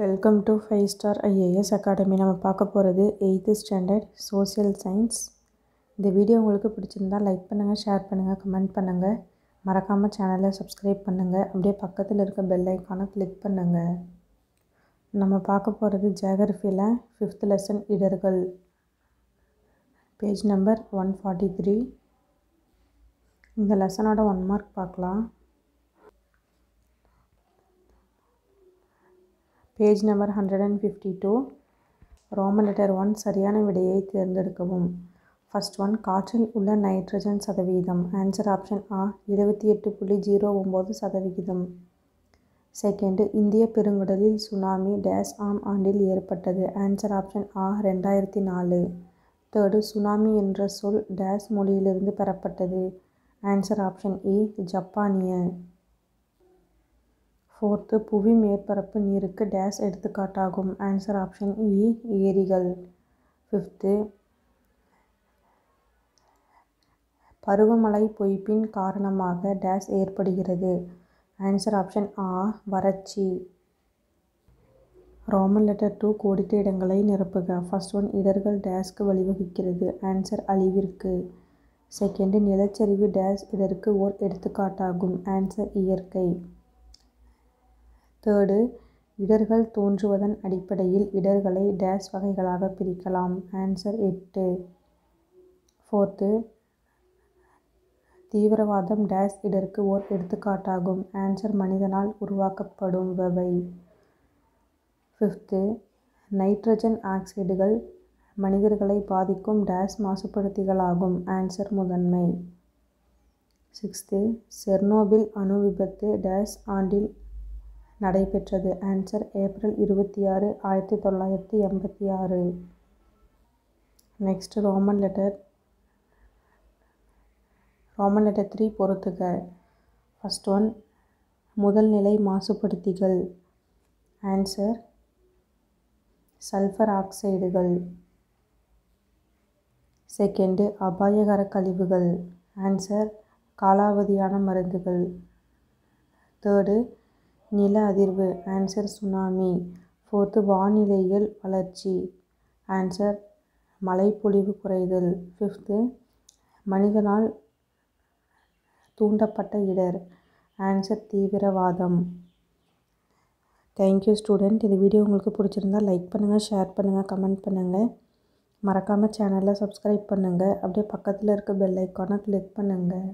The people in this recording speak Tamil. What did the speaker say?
Welcome to 5 star IAS academy. நம்ம பார்க்க போகிறது 8th ஸ்டாண்டர்ட் சோஷியல் சயின்ஸ். இந்த வீடியோ உங்களுக்கு பிடிச்சிருந்தால் லைக் பண்ணுங்கள், ஷேர் பண்ணுங்கள், கமெண்ட் பண்ணுங்கள். மறக்காமல் சேனலை சப்ஸ்கிரைப் பண்ணுங்கள். அப்படியே பக்கத்தில் இருக்க பெல் ஐக்கானை கிளிக் பண்ணுங்கள். நம்ம பார்க்க போகிறது ஜியாகிரஃபியில் 5th லெசன் இடர்கள், பேஜ் நம்பர் 143. இந்த லெசனோட 1 மார்க் பார்க்கலாம். Page number 152. ரோமன் லெட்டர் 1 சரியான விடையை தேர்ந்தெடுக்கவும். ஃபர்ஸ்ட் ஒன், காற்றில் உள்ள நைட்ரஜன் சதவீதம். ஆன்சர் ஆப்ஷன் ஆ 78.09%. செகண்டு, இந்திய பெருங்கடலில் சுனாமி டேஸ் ஆம் ஆண்டில் ஏற்பட்டது. ஆன்சர் ஆப்ஷன் ஆ 2004. தேர்டு, சுனாமி என்ற சொல் டேஸ் மொழியிலிருந்து பெறப்பட்டது. ஆன்சர் ஆப்ஷன் ஏ ஜப்பானிய. ஃபோர்த்து, புவி மேற்பரப்பு நீருக்கு டேஸ் எடுத்துக்காட்டாகும். ஆன்சர் ஆப்ஷன் இ ஏரிகள். ஃபிஃப்த்து, பருவமழை பொய்ப்பின் காரணமாக டேஸ் ஏற்படுகிறது. ஆன்சர் ஆப்ஷன் ஆ வறட்சி. ரோமன் லெட்டர் 2 கோடிட்ட இடங்களை நிரப்புக. ஃபர்ஸ்ட் ஒன், இடர்கள் டேஸ்க்கு வழிவகுக்கிறது. ஆன்சர் அழிவிற்கு. செகண்டு, நிலச்சரிவு டேஸ் இடருக்கு ஓர் எடுத்துக்காட்டாகும். ஆன்சர் இயற்கை. தேர்டு, இடர்கள் தோன்றுவதன் அடிப்படையில் இடர்களை டேஸ் வகைகளாக பிரிக்கலாம். ஆன்சர் 8. ஃபோர்த்து, தீவிரவாதம் டேஸ் இடருக்கு ஓர் எடுத்துக்காட்டாகும். ஆன்சர் மனிதனால் உருவாக்கப்படுபவை. ஃபிஃப்த்து, நைட்ரஜன் ஆக்சைடுகள் மனிதர்களை பாதிக்கும் டேஸ் மாசுபடுத்திகளாகும். ஆன்சர் முதன்மை. சிக்ஸ்த்து, செர்னோபில் அணு விபத்து டேஸ் ஆண்டில் நடைபெற்றது. Answer April 26, 1986. Next Roman letter 3 பொறுத்துக. ஃபர்ஸ்ட் ஒன், முதல் நிலை மாசுபடுத்திகள். ஆன்சர் சல்ஃபர் ஆக்சைடுகள். செகண்டு, அபாயகர கழிவுகள். ஆன்சர் காலாவதியான மருந்துகள். தேர்டு, நில அதிர்வு. Answer tsunami. ஃபோர்த்து, வானிலையில் வளர்ச்சி. ஆன்சர் மழைப்பொழிவு குறைதல். ஃபிஃப்த்து, மனிதனால் தூண்டப்பட்ட இடர். ஆன்சர் தீவிரவாதம். Thank you student. இந்த வீடியோ உங்களுக்கு பிடிச்சிருந்தால் லைக் பண்ணுங்கள், ஷேர் பண்ணுங்கள், கமெண்ட் பண்ணுங்கள். மறக்காமல் சேனலை சப்ஸ்கிரைப் பண்ணுங்கள். அப்படியே பக்கத்தில் இருக்க பெல் ஐக்கானை கிளிக் பண்ணுங்கள்.